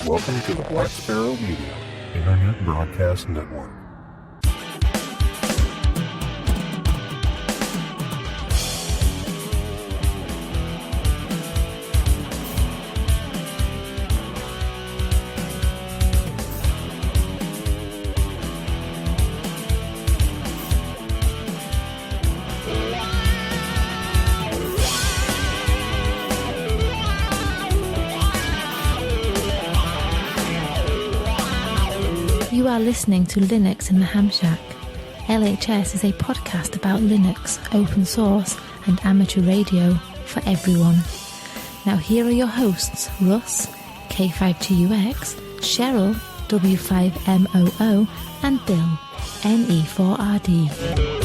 Welcome to the Black Sparrow Media Internet Broadcast Network. You are listening to Linux in the Ham Shack. LHS is a podcast about Linux, open source, and amateur radio for everyone. Now here are your hosts, Russ, K5TUX, Cheryl, W5MOO, and Bill, NE4RD.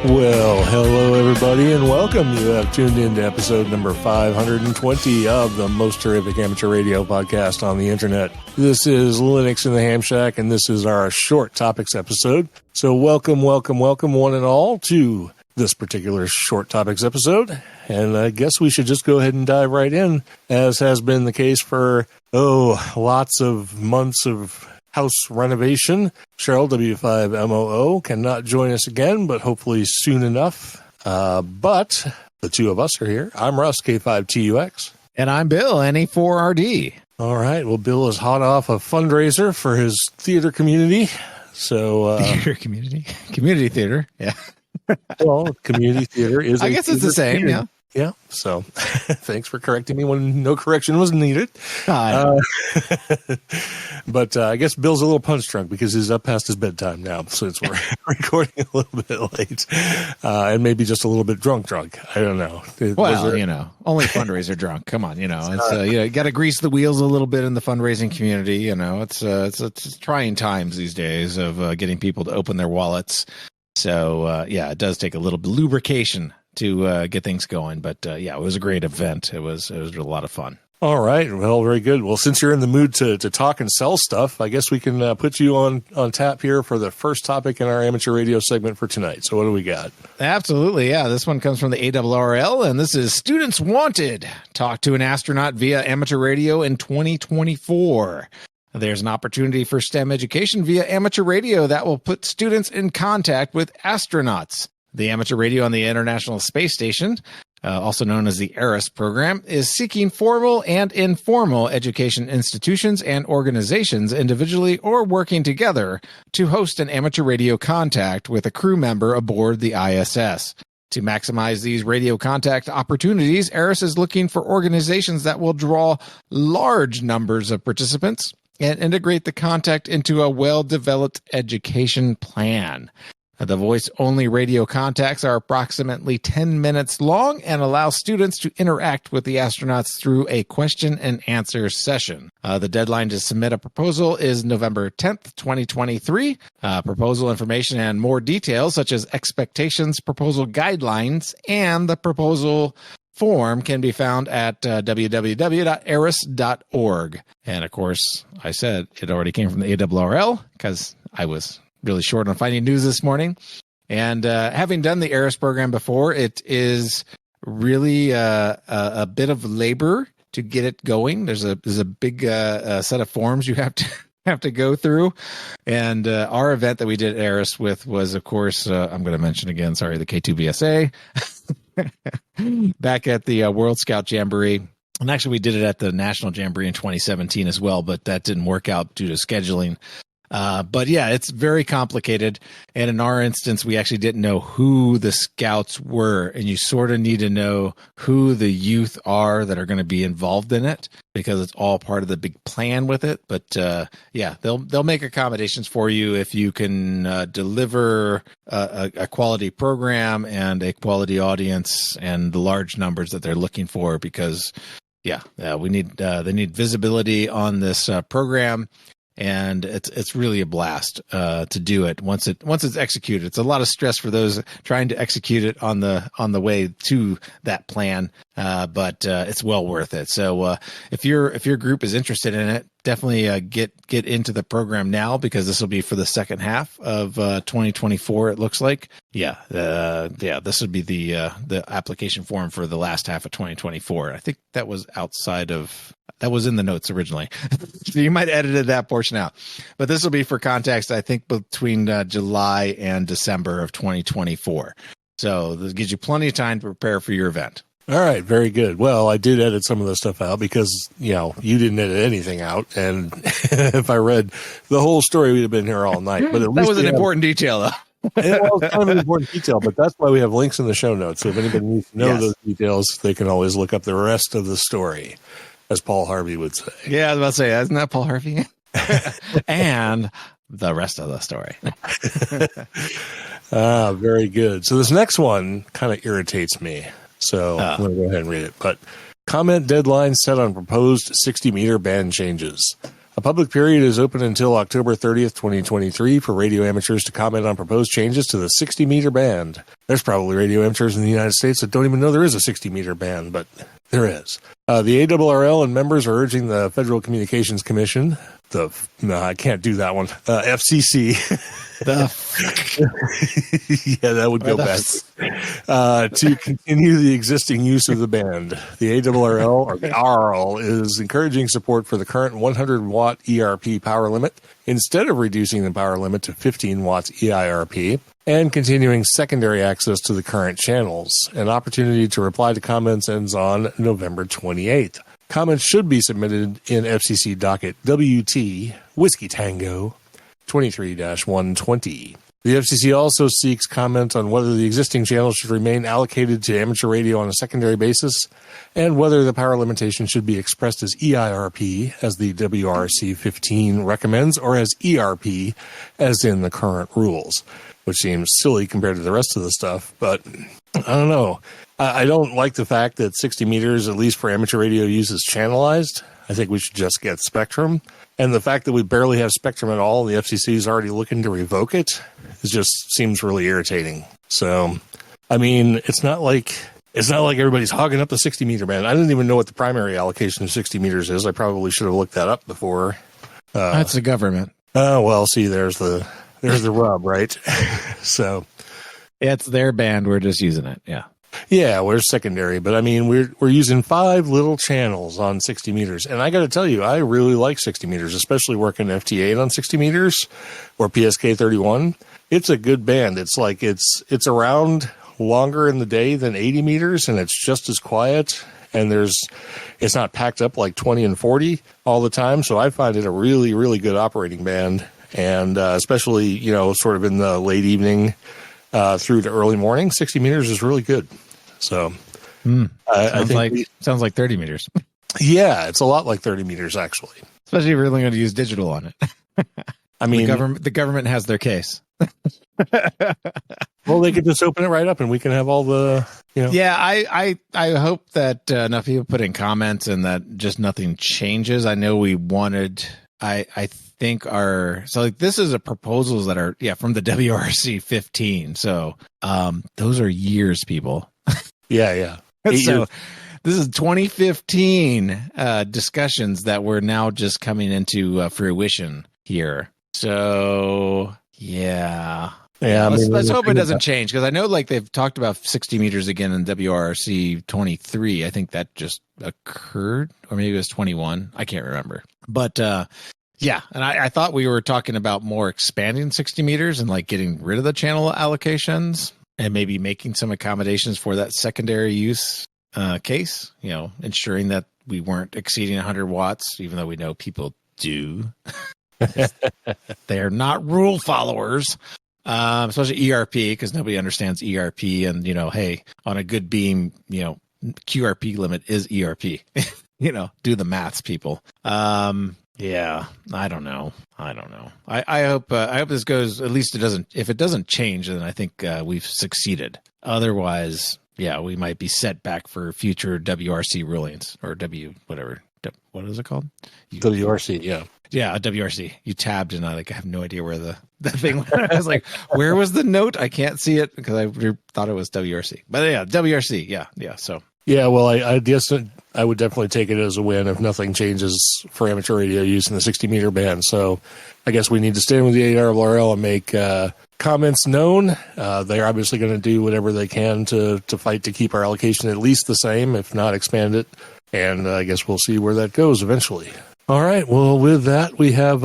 Well, hello everybody and welcome. You have tuned in to episode number 520 of the most terrific amateur radio podcast on the internet. This is Linux in the Ham Shack and this is our short topics episode. So welcome one and all to this particular short topics episode. And I guess we should just go ahead and dive right in, as has been the case for, lots of months of house renovation. Cheryl, W5MOO, cannot join us again, but hopefully soon enough. But the two of us are here. I'm Russ, K5TUX. And I'm Bill, NE4RD. All right. Well, Bill is hot off a fundraiser for his theater community. So, theater community? Community theater, yeah. Well, community theater is I guess it's the same, community. yeah. Yeah, so thanks for correcting me when no correction was needed. But I guess Bill's a little punch drunk because he's up past his bedtime now, since we're recording a little bit late. And maybe just a little bit drunk. I don't know. Only fundraiser drunk. Come on, it's you got to grease the wheels a little bit in the fundraising community. It's trying times these days of getting people to open their wallets. So, it does take a little lubrication to get things going. But it was a great event. It was a lot of fun. All right. Well, very good. Well, since you're in the mood to talk and sell stuff, I guess we can put you on tap here for the first topic in our amateur radio segment for tonight. So what do we got? Absolutely. Yeah. This one comes from the ARRL, and this is Students Wanted. Talk to an astronaut via amateur radio in 2024. There's an opportunity for STEM education via amateur radio that will put students in contact with astronauts. The amateur radio on the International Space Station, also known as the ERAS program, is seeking formal and informal education institutions and organizations individually or working together to host an amateur radio contact with a crew member aboard the ISS. To maximize these radio contact opportunities, ERAS is looking for organizations that will draw large numbers of participants and integrate the contact into a well-developed education plan. The voice-only radio contacts are approximately 10 minutes long and allow students to interact with the astronauts through a question and answer session. The deadline to submit a proposal is November 10th, 2023. Proposal information and more details, such as expectations, proposal guidelines, and the proposal form can be found at www.eras.org. And of course, I said it already came from the ARRL because I was really short on finding news this morning. And having done the ERAS program before, it is really a bit of labor to get it going. There's a big set of forms you have to go through. And our event that we did at ERAS with was, of course, I'm going to mention again, sorry, the K2BSA, back at the World Scout Jamboree. And actually, we did it at the National Jamboree in 2017 as well, but that didn't work out due to scheduling. But yeah, it's very complicated. And in our instance, we actually didn't know who the scouts were. And you sort of need to know who the youth are that are going to be involved in it, because it's all part of the big plan with it. But they'll make accommodations for you if you can deliver a quality program and a quality audience and the large numbers that they're looking for, because they need visibility on this program. And it's really a blast to do it once it's executed. It's a lot of stress for those trying to execute it on the way to that plan, but it's well worth it. So if your group is interested in it, definitely get into the program now, because this will be for the second half of 2024. It looks like, this would be the application form for the last half of 2024. I think that was outside of That was in the notes originally. So you might have edited that portion out. But this will be for context, I think, between July and December of 2024. So this gives you plenty of time to prepare for your event. All right, very good. Well, I did edit some of the stuff out because, you didn't edit anything out. And if I read the whole story, we'd have been here all night. But at least that was an important detail, though. Well, it's kind of an important detail, but that's why we have links in the show notes. So if anybody needs to know those details, they can always look up the rest of the story, as Paul Harvey would say. Yeah, I was about to say, isn't that Paul Harvey? And the rest of the story. Very good. So this next one kind of irritates me. So I'm going to go ahead and read it. But comment deadline set on proposed 60-meter band changes. A public period is open until October 30th, 2023 for radio amateurs to comment on proposed changes to the 60-meter band. There's probably radio amateurs in the United States that don't even know there is a 60-meter band, but there is. The ARRL and members are urging the Federal Communications Commission, I can't do that one, FCC. Yeah, that would go back. To continue the existing use of the band. The ARRL, or the RRL, is encouraging support for the current 100-watt ERP power limit instead of reducing the power limit to 15 watts EIRP and continuing secondary access to the current channels. An opportunity to reply to comments ends on November 28th. Comments should be submitted in FCC docket WT Whiskey Tango 23-120. The FCC also seeks comment on whether the existing channels should remain allocated to amateur radio on a secondary basis and whether the power limitation should be expressed as EIRP, as the WRC 15 recommends, or as ERP, as in the current rules, which seems silly compared to the rest of the stuff, but I don't know. I don't like the fact that 60 meters, at least for amateur radio use, is channelized. I think we should just get Spectrum. And the fact that we barely have Spectrum at all, and the FCC is already looking to revoke it, seems really irritating. So, I mean, it's not like everybody's hogging up the 60 meter band. I didn't even know what the primary allocation of 60 meters is. I probably should have looked that up before. That's the government. Oh, well, see, there's the rub, right? So, it's their band. We're just using it. Yeah. Yeah, we're secondary, but I mean, we're using 5 little channels on 60 meters. And I got to tell you, I really like 60 meters, especially working FT8 on 60 meters or PSK 31. It's a good band. It's like it's around longer in the day than 80 meters, and it's just as quiet. And it's not packed up like 20 and 40 all the time. So I find it a really, really good operating band. And especially, sort of in the late evening through to early morning, 60 meters is really good. So I think sounds like 30 meters. Yeah, it's a lot like 30 meters, actually. Especially if you're really going to use digital on it. I mean, the government has their case. Well, they could just open it right up and we can have all the, Yeah, I hope that enough people put in comments and that just nothing changes. I know we wanted, I think this is a proposals that are, from the WRC 15. So those are years, people. Yeah. So this is 2015 discussions that we're now just coming into fruition here. So yeah. Let's hope it doesn't change, because I know they've talked about 60 meters again in WRC 23. I think that just occurred, or maybe it was 21. I can't remember. But yeah, and I thought we were talking about more expanding 60 meters and getting rid of the channel allocations and maybe making some accommodations for that secondary use case, ensuring that we weren't exceeding 100 watts, even though we know people do. They're not rule followers, especially ERP, because nobody understands ERP. And, hey, on a good beam, QRP limit is ERP. Do the maths, people. Yeah, I don't know. I hope this goes, at least if it doesn't change, then I think we've succeeded. Otherwise, we might be set back for future WRC rulings, or what is it called? WRC, yeah. Yeah, a WRC. You tabbed and I have no idea where the thing went. I was like, where was the note? I can't see it because I thought it was WRC. But yeah, WRC. Yeah. So. Yeah, well, I guess I would definitely take it as a win if nothing changes for amateur radio use in the 60 meter band. So I guess we need to stand with the ARRL and make comments known. They're obviously going to do whatever they can to fight to keep our allocation at least the same, if not expand it. And I guess we'll see where that goes eventually. All right. Well, with that, we have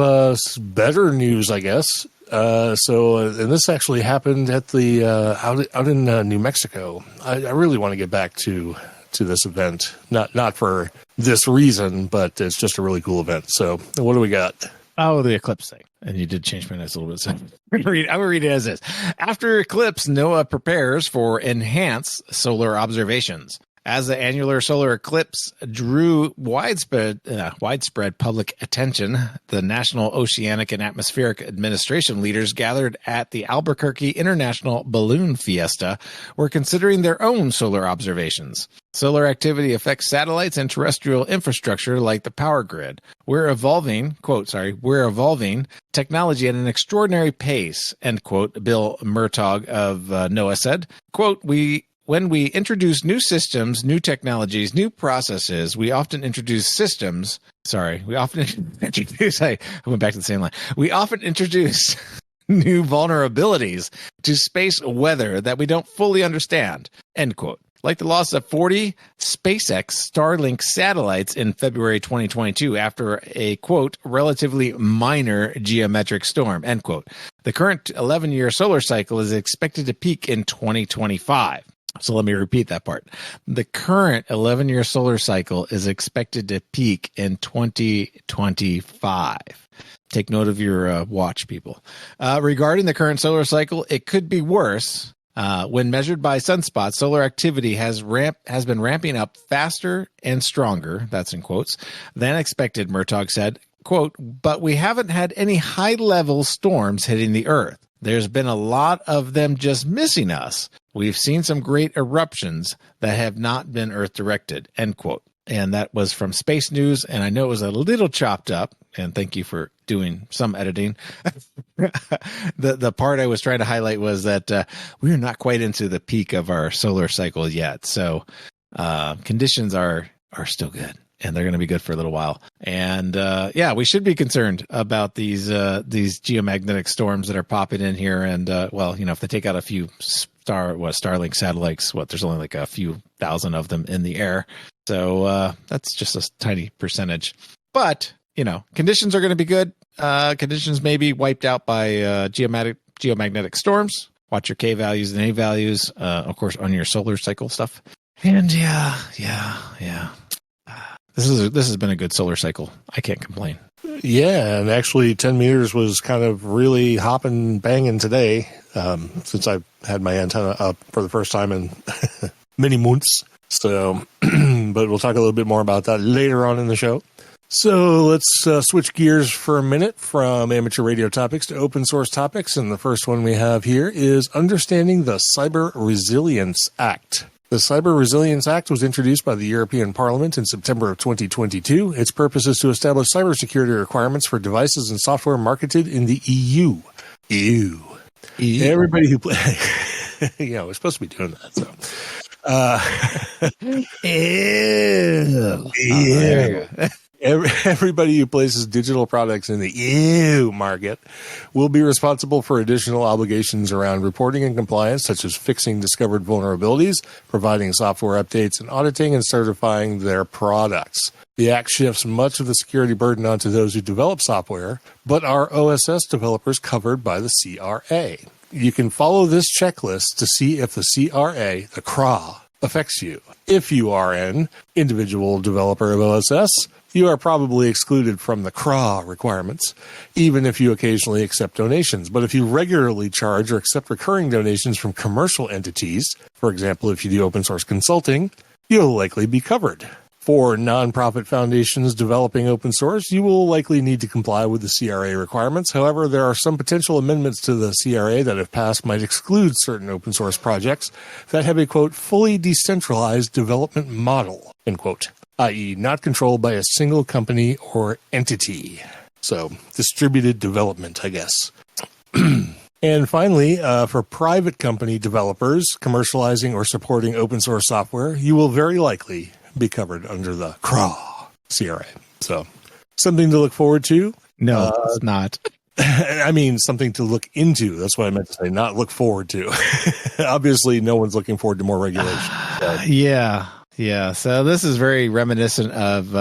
better news, I guess. And this actually happened at the out in New Mexico. I really want to get back to this event, not for this reason, but it's just a really cool event. So, what do we got? Oh, the eclipse thing. And you did change my notes a little bit. So I'm going to read it as is. After eclipse, NOAA prepares for enhanced solar observations. As the annular solar eclipse drew widespread public attention, the National Oceanic and Atmospheric Administration leaders gathered at the Albuquerque International Balloon Fiesta were considering their own solar observations. Solar activity affects satellites and terrestrial infrastructure like the power grid. We're evolving technology at an extraordinary pace, end quote, Bill Murtaugh of NOAA said. Quote, When we introduce new systems, new technologies, new processes, we often introduce I went back to the same line. We often introduce new vulnerabilities to space weather that we don't fully understand, end quote. Like the loss of 40 SpaceX Starlink satellites in February 2022 after a, quote, relatively minor geometric storm, end quote. The current 11-year solar cycle is expected to peak in 2025. So let me repeat that part. The current 11-year solar cycle is expected to peak in 2025. Take note of your watch, people. Regarding the current solar cycle, it could be worse. When measured by sunspots, solar activity has been ramping up faster and stronger, that's in quotes, than expected, Murtaugh said. Quote, but we haven't had any high-level storms hitting the Earth. There's been a lot of them just missing us. We've seen some great eruptions that have not been Earth-directed, end quote. And that was from Space News, and I know it was a little chopped up, and thank you for doing some editing. The part I was trying to highlight was that we are not quite into the peak of our solar cycle yet, so conditions are still good. And they're going to be good for a little while. And we should be concerned about these geomagnetic storms that are popping in here. And if they take out a few Starlink satellites, there's only like a few thousand of them in the air. So that's just a tiny percentage. But conditions are going to be good. Conditions may be wiped out by geomagnetic storms. Watch your K values and A values, of course, on your solar cycle stuff. And yeah. This has been a good solar cycle. I can't complain. Yeah, and actually 10 meters was kind of really hopping, banging today since I've had my antenna up for the first time in many months. So, but we'll talk a little bit more about that later on in the show. So let's switch gears for a minute from amateur radio topics to open source topics. And the first one we have here is understanding the Cyber Resilience Act. The Cyber Resilience Act was introduced by the European Parliament in September of 2022. Its purpose is to establish cybersecurity requirements for devices and software marketed in the EU. EU. Everybody who plays... we're supposed to be doing that, so... Everybody who places digital products in the EU market will be responsible for additional obligations around reporting and compliance, such as fixing discovered vulnerabilities, providing software updates, and auditing and certifying their products. The Act shifts much of the security burden onto those who develop software, but are OSS developers covered by the CRA? You can follow this checklist to see if the CRA, the CRA, affects you. If you are an individual developer of OSS, you are probably excluded from the CRA requirements, even if you occasionally accept donations. But if you regularly charge or accept recurring donations from commercial entities, for example, if you do open source consulting, you'll likely be covered. For nonprofit foundations developing open source, you will likely need to comply with the CRA requirements. However, there are some potential amendments to the CRA that, if passed, might exclude certain open source projects that have a, quote, fully decentralized development model, end quote, i.e. not controlled by a single company or entity. So, distributed development, I guess. And finally, for private company developers commercializing or supporting open source software, you will very likely be covered under the CRA. So, something to look forward to. No, it's not. I mean, something to look into. That's what I meant to say, not look forward to. Obviously, no one's looking forward to more regulation. Yeah. Yeah. So this is very reminiscent of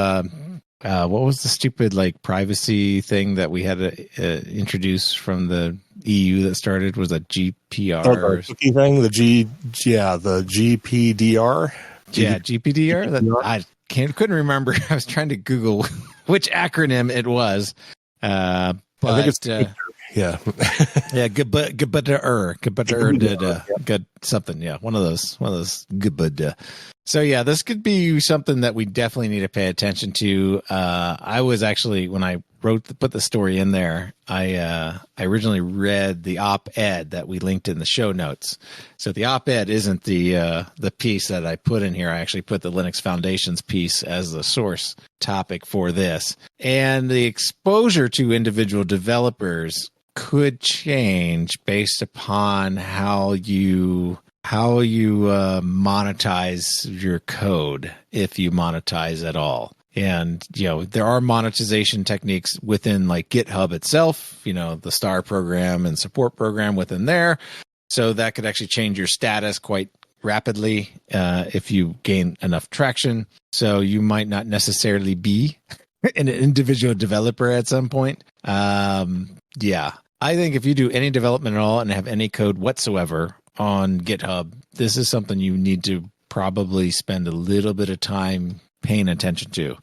what was the stupid like privacy thing that we had to introduce from the EU that started? Was a GPR? Oh, the cookie thing, the GPDR. Yeah, GPDR. I couldn't remember. I was trying to Google which acronym it was. But I think it's yeah. Good did good something. Yeah, one of those good. So yeah, this could be something that we definitely need to pay attention to. I was actually, when I put the story in there, I originally read the op-ed that we linked in the show notes. So the op-ed isn't the piece that I put in here. I actually put the Linux Foundations piece as the source topic for this. And the exposure to individual developers could change based upon how you monetize your code, if you monetize at all. And, there are monetization techniques within like GitHub itself, the star program and support program within there. So that could actually change your status quite rapidly if you gain enough traction. So you might not necessarily be an individual developer at some point. Yeah. I think if you do any development at all and have any code whatsoever on GitHub, this is something you need to probably spend a little bit of time paying attention to,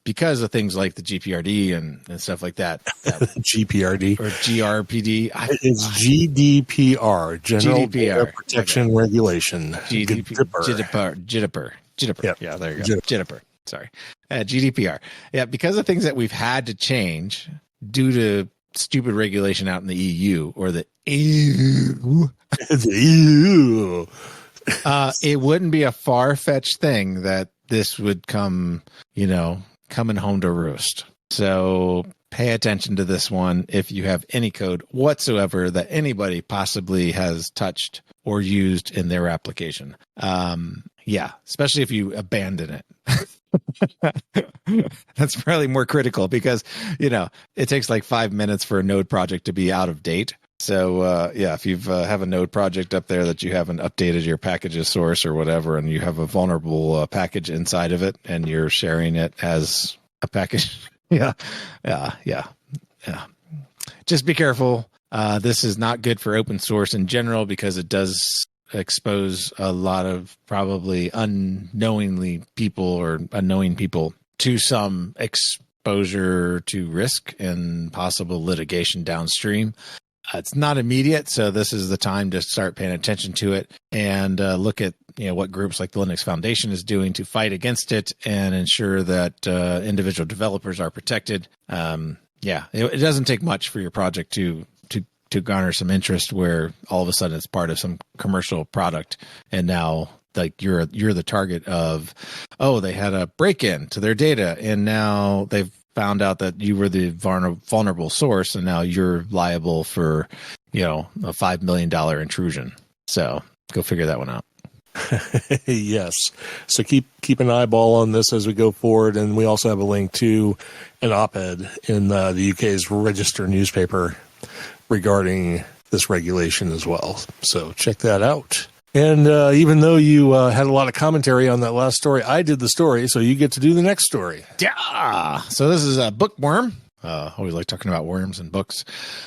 because of things like the GPRD and stuff like that. GPRD or GRPD. It's GDPR, General Data Protection Regulation. GDPR. Yep. Yeah, there you go. GDPR. Sorry. GDPR. Yeah, because of things that we've had to change due to stupid regulation out in the EU or the EU. The EU. It wouldn't be a far-fetched thing that this would come, coming home to roost. So pay attention to this one if you have any code whatsoever that anybody possibly has touched or used in their application. Yeah, especially if you abandon it. That's probably more critical because, it takes like 5 minutes for a node project to be out of date. So, if you have a node project up there that you haven't updated your packages source or whatever, and you have a vulnerable package inside of it and you're sharing it as a package. Yeah. Just be careful. This is not good for open source in general because it does expose a lot of probably unknowing people to some exposure to risk and possible litigation downstream. It's not immediate, so this is the time to start paying attention to it and look at what groups like the Linux Foundation is doing to fight against it and ensure that individual developers are protected. It doesn't take much for your project to garner some interest where all of a sudden it's part of some commercial product, and now like you're the target of, they had a break-in to their data, and now they've found out that you were the vulnerable source, and now you're liable for, a $5 million intrusion. So go figure that one out. Yes. So keep an eyeball on this as we go forward. And we also have a link to an op-ed in the UK's Register newspaper regarding this regulation as well. So check that out. And even though you had a lot of commentary on that last story, I did the story, so you get to do the next story. Yeah. So this is a bookworm. Always like talking about worms and books.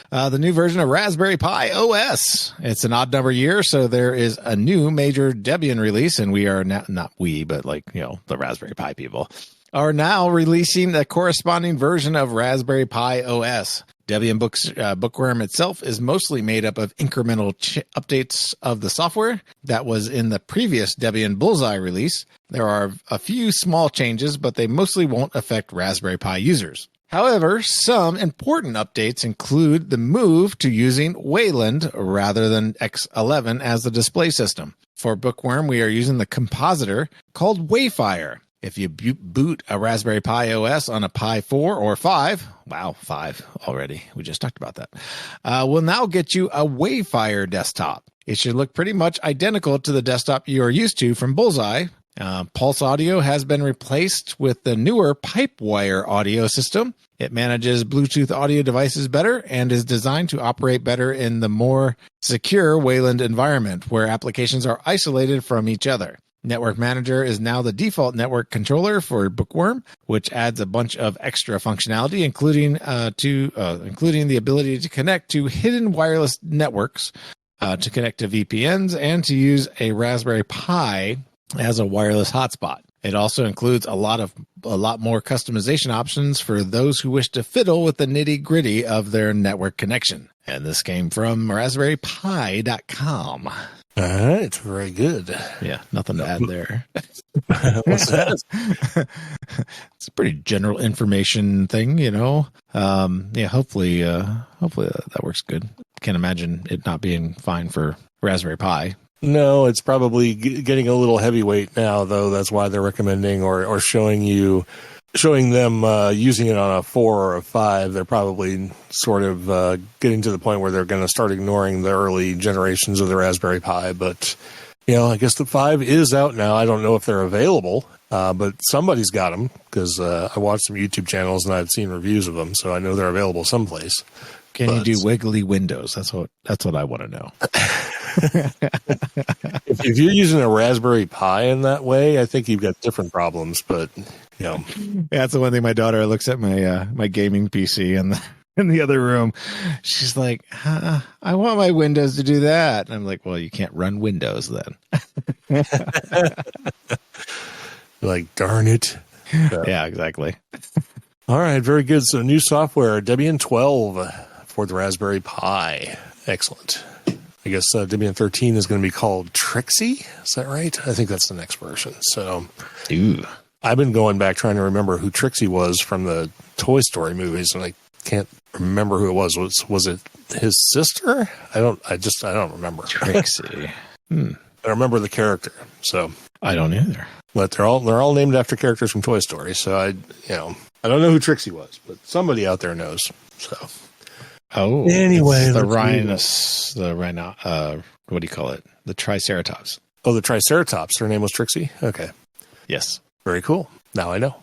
The new version of Raspberry Pi OS. It's an odd number year, so there is a new major Debian release, and we are now, not we, but the Raspberry Pi people are now releasing the corresponding version of Raspberry Pi OS. Debian Bookworm itself is mostly made up of incremental updates of the software that was in the previous Debian Bullseye release. There are a few small changes, but they mostly won't affect Raspberry Pi users. However, some important updates include the move to using Wayland rather than X11 as the display system. For Bookworm, we are using the compositor called Wayfire. If you boot a Raspberry Pi OS on a Pi 4 or 5, 5 already, we just talked about that, will now get you a Wayfire desktop. It should look pretty much identical to the desktop you are used to from Bullseye. Pulse Audio has been replaced with the newer Pipewire audio system. It manages Bluetooth audio devices better and is designed to operate better in the more secure Wayland environment where applications are isolated from each other. Network Manager is now the default network controller for Bookworm, which adds a bunch of extra functionality, including the ability to connect to hidden wireless networks, to connect to VPNs, and to use a Raspberry Pi as a wireless hotspot. It also includes a lot more customization options for those who wish to fiddle with the nitty-gritty of their network connection. And this came from raspberrypi.com. All right, very good. Yeah, nothing to add there. What's that? It's a pretty general information thing, hopefully that works good. Can't imagine it not being fine for Raspberry Pi. No, it's probably getting a little heavyweight now, though. That's why they're recommending or showing them using it on a 4 or a 5. They're probably sort of getting to the point where they're going to start ignoring the early generations of the Raspberry Pi. But, I guess the 5 is out now. I don't know if they're available, but somebody's got them because I watched some YouTube channels and I've seen reviews of them, so I know they're available someplace. Can you do wiggly windows? That's what I want to know. If you're using a Raspberry Pi in that way, I think you've got different problems. But that's the one thing. My daughter looks at my gaming PC in the other room. She's like, I want my Windows to do that. And I'm like, well, you can't run Windows then. Like, darn it. So. Yeah, exactly. All right, very good. So new software, Debian 12 for the Raspberry Pi. Excellent. I guess Debian 13 is going to be called Trixie. Is that right? I think that's the next version. So I've been going back trying to remember who Trixie was from the Toy Story movies, and I can't remember who it was. Was it his sister? I don't remember. Trixie. I remember the character. So I don't either. But they're all named after characters from Toy Story. So I don't know who Trixie was, but somebody out there knows. So anyway, the rhinoceros, what do you call it? The Triceratops. Oh, the Triceratops. Her name was Trixie. Okay. Yes. Very cool. Now I know.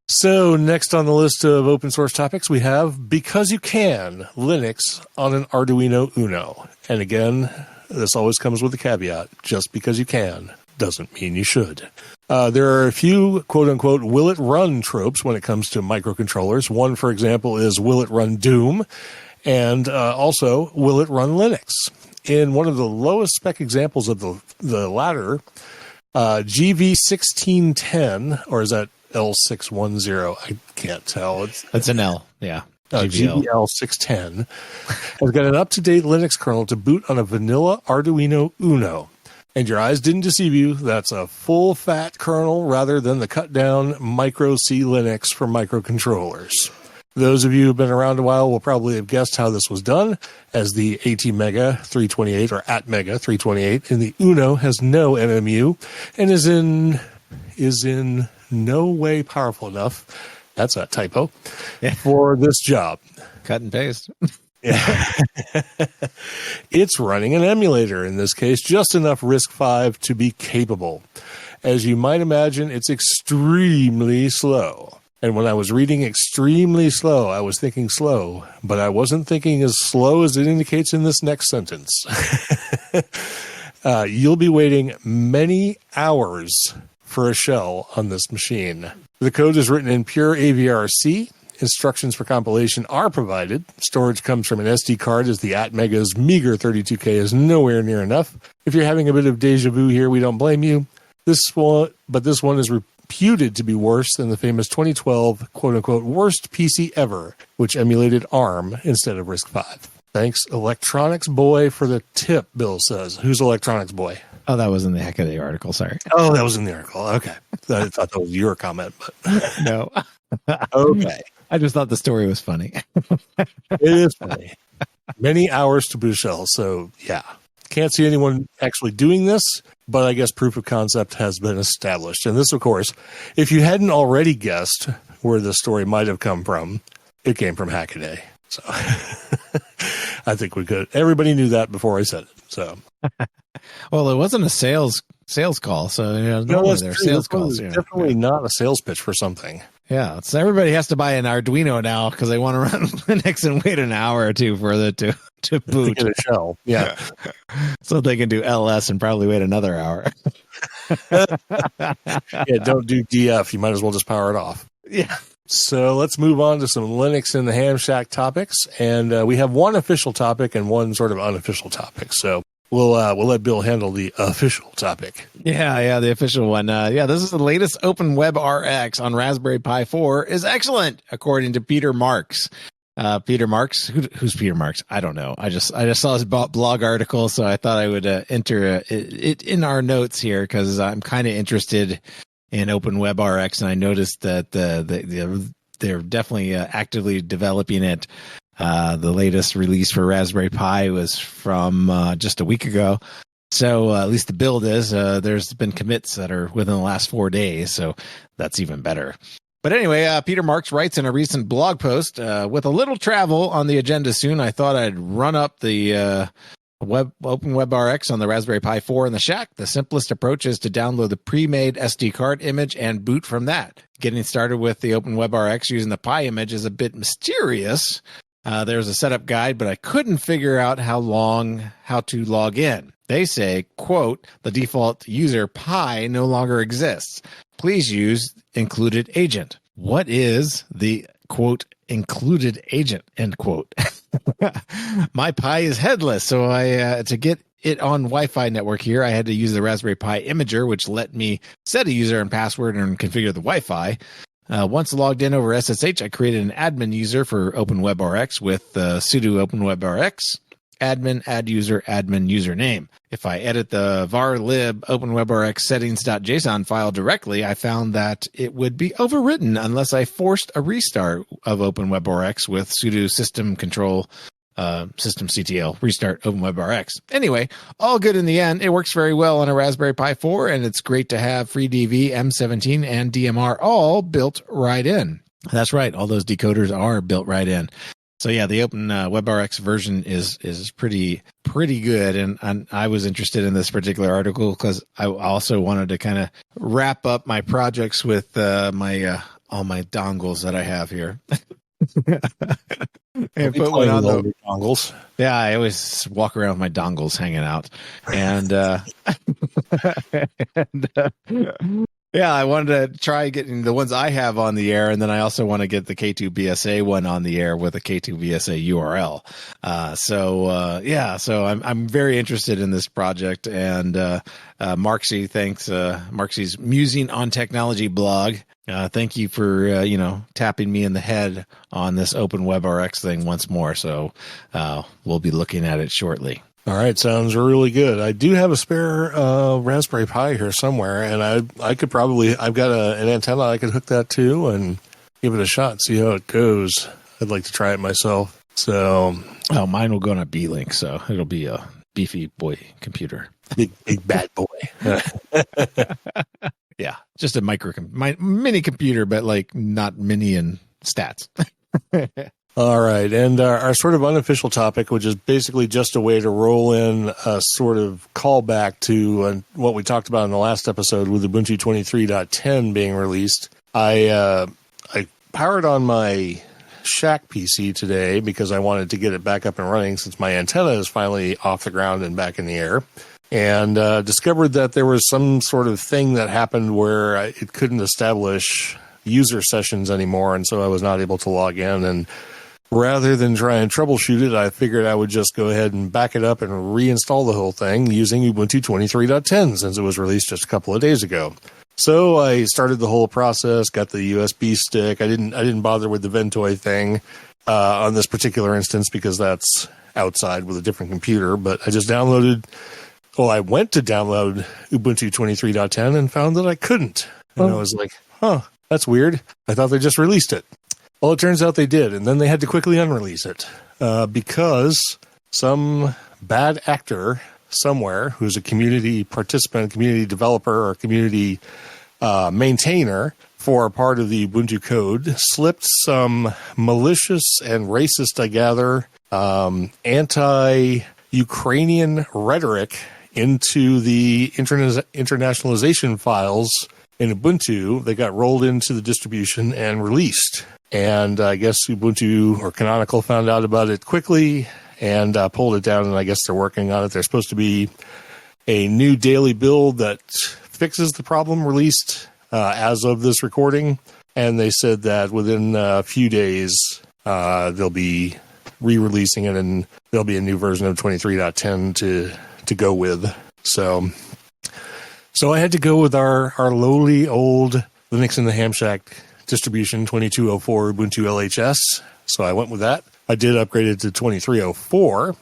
So next on the list of open source topics, we have Because You Can, Linux on an Arduino Uno. And again, this always comes with a caveat. Just because you can doesn't mean you should. There are a few quote-unquote will it run tropes when it comes to microcontrollers. One, for example, is will it run Doom? And also, will it run Linux? In one of the lowest spec examples of the latter, GV1610, or is that L610? I can't tell. It's an L, yeah. GVL610 has got an up-to-date Linux kernel to boot on a vanilla Arduino Uno. And your eyes didn't deceive you. That's a full-fat kernel rather than the cut-down Micro C Linux for microcontrollers. Those of you who've been around a while will probably have guessed how this was done, as the ATmega 328 or ATmega 328 in the Uno has no MMU and is in no way powerful enough. That's a typo for this job. Cut and paste. Yeah. It's running an emulator, in this case, just enough RISC-V to be capable. As you might imagine, it's extremely slow. And when I was reading extremely slow, I was thinking slow, but I wasn't thinking as slow as it indicates in this next sentence. You'll be waiting many hours for a shell on this machine. The code is written in pure AVRC. Instructions for compilation are provided. Storage comes from an SD card, as the ATmega's meager 32K is nowhere near enough. If you're having a bit of deja vu here, we don't blame you. This one is reputed to be worse than the famous 2012 quote-unquote worst PC ever, which emulated ARM instead of RISC-V. Thanks, Electronics Boy, for the tip, Bill says. Who's Electronics Boy? Oh, that was in the Hackaday article, sorry. Oh, that was in the article. Okay. I thought that was your comment, but no. Okay. I just thought the story was funny. It is funny. Many hours to boot a shell. So, yeah. Can't see anyone actually doing this, but I guess proof of concept has been established. And this, of course, if you hadn't already guessed where the story might have come from, it came from Hackaday. So, I think we could. Everybody knew that before I said it. So, well, it wasn't a sales call. So, no, they're sales calls. Definitely not a sales pitch for something. Yeah. So everybody has to buy an Arduino now because they want to run Linux and wait an hour or two for it to boot. Get a shell. Yeah. So they can do LS and probably wait another hour. Yeah, don't do DF. You might as well just power it off. Yeah. So let's move on to some Linux in the Ham Shack topics. And we have one official topic and one sort of unofficial topic. So we'll let Bill handle the official topic. Yeah, the official one. This is the latest OpenWebRX on Raspberry Pi 4 is excellent, according to Peter Marks. Peter Marks, who's Peter Marks? I don't know. I just saw his blog article, so I thought I would enter it in our notes here because I'm kind of interested in OpenWebRX, and I noticed that they're definitely actively developing it. The latest release for Raspberry Pi was from just a week ago. So at least the build is. There's been commits that are within the last 4 days, so that's even better. But anyway, Peter Marks writes in a recent blog post, with a little travel on the agenda soon, I thought I'd run up the OpenWebRX on the Raspberry Pi 4 in the shack. The simplest approach is to download the pre-made SD card image and boot from that. Getting started with the OpenWebRX using the Pi image is a bit mysterious. There's a setup guide, but I couldn't figure out how to log in. They say, quote, the default user Pi no longer exists. Please use included agent. What is the, quote, included agent, end quote? My Pi is headless, so to get it on Wi-Fi network here, I had to use the Raspberry Pi Imager, which let me set a user and password and configure the Wi-Fi. Once logged in over SSH, I created an admin user for OpenWebRX with sudo OpenWebRX, admin, add user, admin username. If I edit the var lib OpenWebRX settings.json file directly, I found that it would be overwritten unless I forced a restart of OpenWebRX with sudo systemctl restart OpenWebRX. Anyway, all good in the end. It works very well on a Raspberry Pi 4, and it's great to have FreeDV, M17, and DMR all built right in. That's right. All those decoders are built right in. So yeah, the OpenWebRX version is pretty good, and I was interested in this particular article because I also wanted to kind of wrap up my projects with my all my dongles that I have here. And put one on the dongles. Yeah, I always walk around with my dongles hanging out, and yeah, I wanted to try getting the ones I have on the air, and then I also want to get the K2BSA one on the air with a K2BSA URL. So I'm very interested in this project, and Marksy, thanks, Marksy's Musing on Technology blog. Thank you for tapping me in the head on this OpenWebRX thing once more. So we'll be looking at it shortly. All right, sounds really good. I do have a spare Raspberry Pi here somewhere, and I could probably, I've got an antenna I could hook that to and give it a shot, see how it goes. I'd like to try it myself. So, mine will go on a B-Link, so it'll be a beefy boy computer, big bad boy. Yeah, just a mini computer, but like not mini in stats. All right, and our sort of unofficial topic, which is basically just a way to roll in a sort of callback to what we talked about in the last episode with Ubuntu 23.10 being released. I powered on my Shack PC today because I wanted to get it back up and running since my antenna is finally off the ground and back in the air. And discovered that there was some sort of thing that happened where it couldn't establish user sessions anymore, and so I was not able to log in. And rather than try and troubleshoot it, I figured I would just go ahead and back it up and reinstall the whole thing using Ubuntu 23.10 since it was released just a couple of days ago. So I started the whole process, got the USB stick. I didn't bother with the Ventoy thing on this particular instance because that's outside with a different computer, but I just downloaded. Well, I went to download Ubuntu 23.10 and found that I couldn't. And I was like, that's weird. I thought they just released it. Well, it turns out they did, and then they had to quickly unrelease it because some bad actor somewhere who's a community participant, community developer, or community maintainer for a part of the Ubuntu code slipped some malicious and racist, I gather, anti-Ukrainian rhetoric into the internationalization files in Ubuntu, they got rolled into the distribution and released. And I guess Ubuntu or Canonical found out about it quickly and pulled it down, and I guess they're working on it. There's supposed to be a new daily build that fixes the problem released as of this recording, and they said that within a few days they'll be re-releasing it, and there'll be a new version of 23.10 to go with. So I had to go with our lowly old Linux in the Ham Shack distribution 2204 Ubuntu LHS. So I went with that. I did upgrade it to 2304,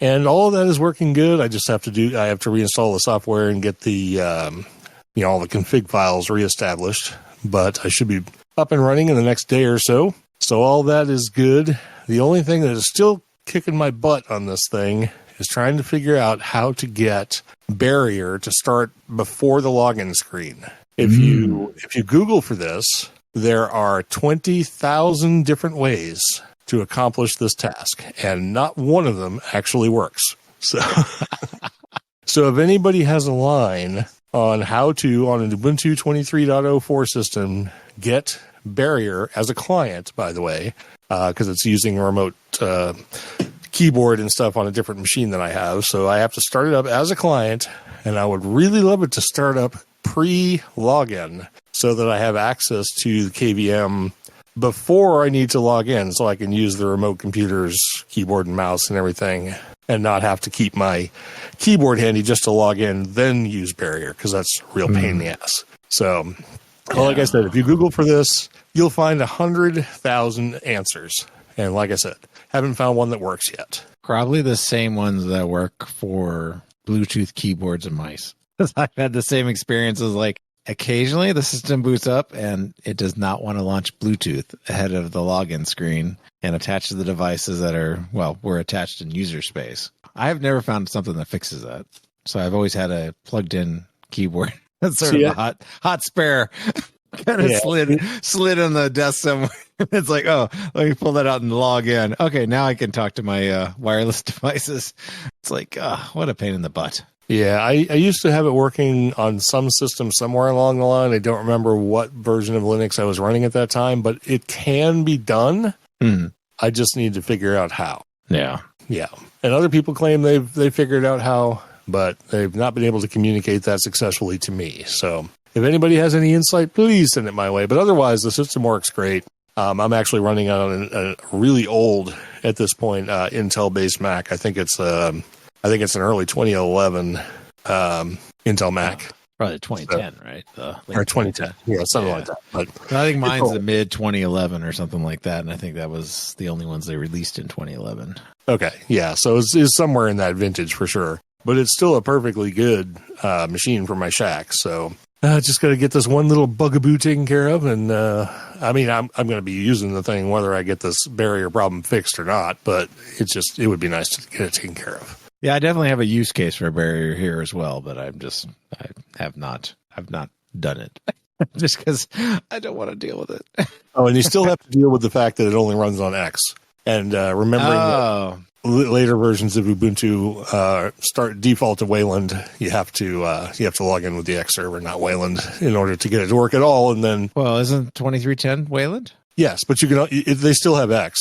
and all of that is working good. I just have to reinstall the software and get the all the config files reestablished, but I should be up and running in the next day or so. So all that is good. The only thing that is still kicking my butt on this thing is trying to figure out how to get Barrier to start before the login screen. If you Google for this, there are 20,000 different ways to accomplish this task, and not one of them actually works. So if anybody has a line on how to, on an Ubuntu 23.04 system, get Barrier as a client, by the way, because it's using a remote keyboard and stuff on a different machine than I have. So I have to start it up as a client, and I would really love it to start up pre-login so that I have access to the KVM before I need to log in, so I can use the remote computer's keyboard and mouse and everything and not have to keep my keyboard handy just to log in, then use Barrier, because that's a real pain in the ass. So, like I said, if you Google for this, you'll find 100,000 answers. And like I said, haven't found one that works yet. Probably the same ones that work for Bluetooth keyboards and mice. I've had the same experiences. Like, occasionally the system boots up and it does not want to launch Bluetooth ahead of the login screen and attach to the devices that were attached in user space. I've never found something that fixes that. So I've always had a plugged in keyboard. That's sort of a hot spare. Kind of slid on the desk somewhere. It's like, oh, let me pull that out and log in. Okay, now I can talk to my wireless devices. It's like, what a pain in the butt. Yeah, I used to have it working on some system somewhere along the line. I don't remember what version of Linux I was running at that time, but it can be done. I just need to figure out how. Yeah. And other people claim they've figured out how, but they've not been able to communicate that successfully to me. So if anybody has any insight, please send it my way. But otherwise, the system works great. I'm actually running on a really old, at this point, Intel-based Mac. I think it's an early 2011 Intel Mac. Probably 2010, right? Or 2010, something like that. But I think mine's the mid 2011 or something like that, and I think that was the only ones they released in 2011. Okay, yeah, so it's somewhere in that vintage for sure. But it's still a perfectly good machine for my shack, so just got to get this one little bugaboo taken care of, and I'm going to be using the thing whether I get this Barrier problem fixed or not, but it would be nice to get it taken care of. Yeah, I definitely have a use case for a Barrier here as well, but I have not done it just because I don't want to deal with it. Oh, and you still have to deal with the fact that it only runs on X. And remembering that later versions of Ubuntu default to Wayland, you have to log in with the X server, not Wayland, in order to get it to work at all. And then, well, isn't 2310 Wayland? Yes, but they still have X.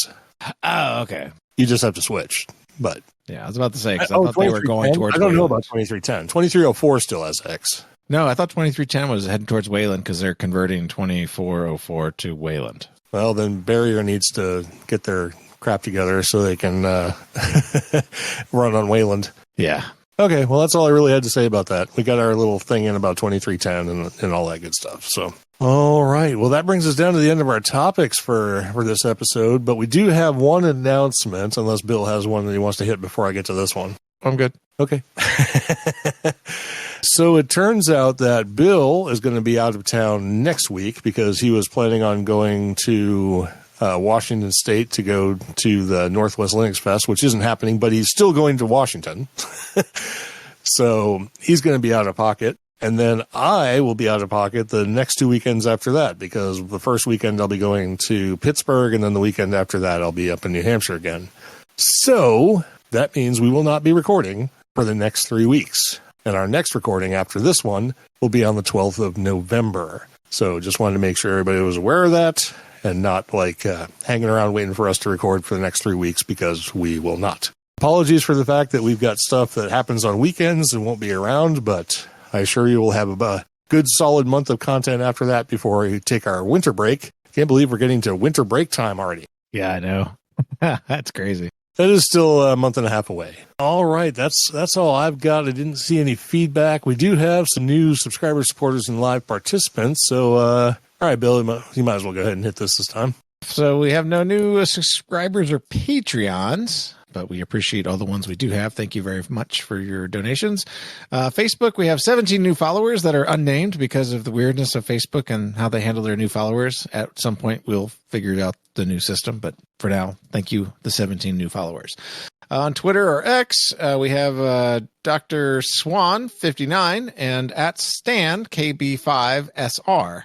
Oh, okay. You just have to switch. But yeah, I was about to say, because I thought they were going towards. I don't know Wayland. about 2310. 2304 still has X. No, I thought 2310 was heading towards Wayland because they're converting 2404 to Wayland. Well, then Barrier needs to get their crap together so they can run on Wayland. Yeah. Okay, well, that's all I really had to say about that. We got our little thing in about 2310 and all that good stuff. So, all right. Well, that brings us down to the end of our topics for this episode. But we do have one announcement, unless Bill has one that he wants to hit before I get to this one. I'm good. Okay. So it turns out that Bill is going to be out of town next week because he was planning on going to Washington State to go to the Northwest Linux Fest, which isn't happening, but he's still going to Washington. So he's going to be out of pocket. And then I will be out of pocket the next 2 weekends after that, because the first weekend I'll be going to Pittsburgh, and then the weekend after that I'll be up in New Hampshire again. So that means we will not be recording for the next 3 weeks. And our next recording after this one will be on the 12th of November. So just wanted to make sure everybody was aware of that and not hanging around waiting for us to record for the next 3 weeks, because we will not. Apologies for the fact that we've got stuff that happens on weekends and won't be around, but I assure you we'll have a good solid month of content after that before we take our winter break. Can't believe we're getting to winter break time already. Yeah, I know. That's crazy. That is still a month and a half away. All right, that's all I've got. I didn't see any feedback. We do have some new subscribers, supporters, and live participants. So, all right, Bill, you might as well go ahead and hit this time. So we have no new subscribers or Patreons, but we appreciate all the ones we do have. Thank you very much for your donations. Facebook, we have 17 new followers that are unnamed because of the weirdness of Facebook and how they handle their new followers. At some point, we'll figure out the new system, but for now, thank you, the 17 new followers. On Twitter or X, we have Dr. Swan 59 and at Stan KB5SR.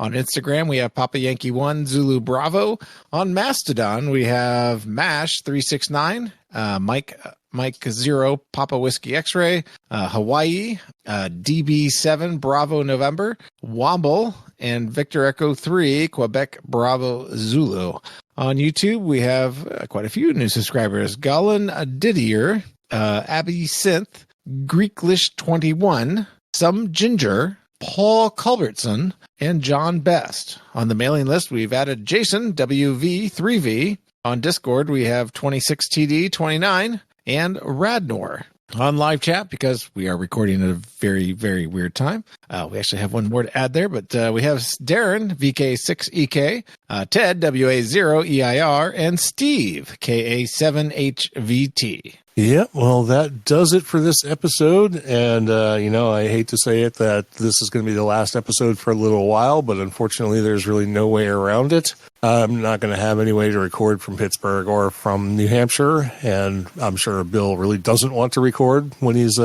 On Instagram, we have Papa Yankee 1 Zulu Bravo. On Mastodon, we have Mash 369, Mike 0 Papa Whiskey X-Ray, Hawaii, DB7 Bravo November, Womble, and Victor Echo 3 Quebec Bravo Zulu. On YouTube, we have quite a few new subscribers. Golan Didier, Abby Synth, Greeklish 21, Some Ginger, Paul Culbertson, and John Best. On the mailing list, we've added Jason, WV3V. On Discord, we have 26TD29 and Radnor. On live chat, because we are recording at a very, very weird time, we actually have one more to add there, but we have Darren, VK6EK, Ted, WA0EIR, and Steve, KA7HVT. Yeah, well, that does it for this episode. And, I hate to say it that this is going to be the last episode for a little while, but unfortunately, there's really no way around it. I'm not going to have any way to record from Pittsburgh or from New Hampshire. And I'm sure Bill really doesn't want to record when he's,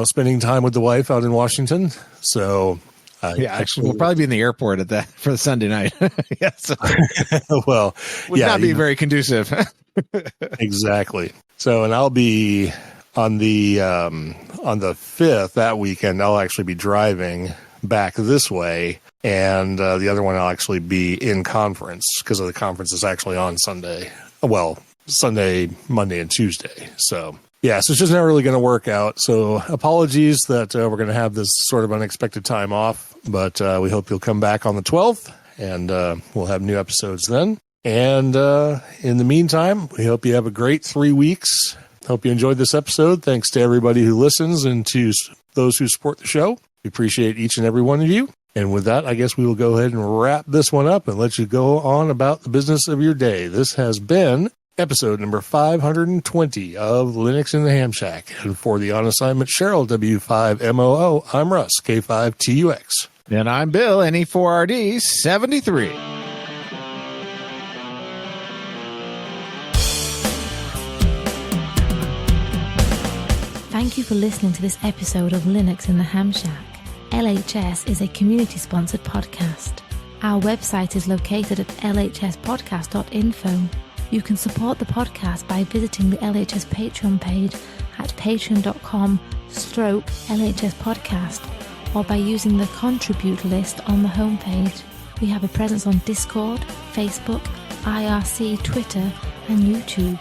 spending time with the wife out in Washington. So, actually, we'll probably be in the airport at that for the Sunday night. Yes. Well, would not be very conducive. Exactly. So, and I'll be on the 5th that weekend. I'll actually be driving back this way, and the other one I'll actually be in conference because the conference is actually on Sunday. Well, Sunday, Monday, and Tuesday. So, yeah, so it's just not really going to work out. So, apologies that we're going to have this sort of unexpected time off, but we hope you'll come back on the 12th, and we'll have new episodes then. And in the meantime, we hope you have a great 3 weeks. Hope you enjoyed this episode. Thanks to everybody who listens and to those who support the show. We appreciate each and every one of you. And with that, I guess we will go ahead and wrap this one up and let you go on about the business of your day. This has been episode number 520 of Linux in the Ham Shack. And for the on assignment Cheryl, W5MOO, I'm Russ, K5TUX. And I'm Bill, NE4RD73. Thank you for listening to this episode of Linux in the Ham Shack. LHS is a community-sponsored podcast. Our website is located at lhspodcast.info. You can support the podcast by visiting the LHS Patreon page at patreon.com/LHS Podcast or by using the contribute list on the homepage. We have a presence on Discord, Facebook, IRC, Twitter, and YouTube.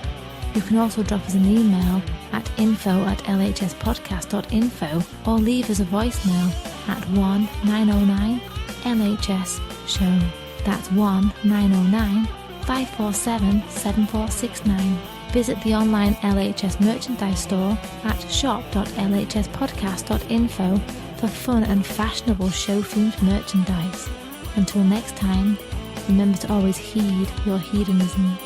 You can also drop us an email at info@lhspodcast.info or leave us a voicemail at 1-909-LHS-SHOW. That's 1-909-547-7469. Visit the online LHS merchandise store at shop.lhspodcast.info for fun and fashionable show-themed merchandise. Until next time, remember to always heed your hedonism.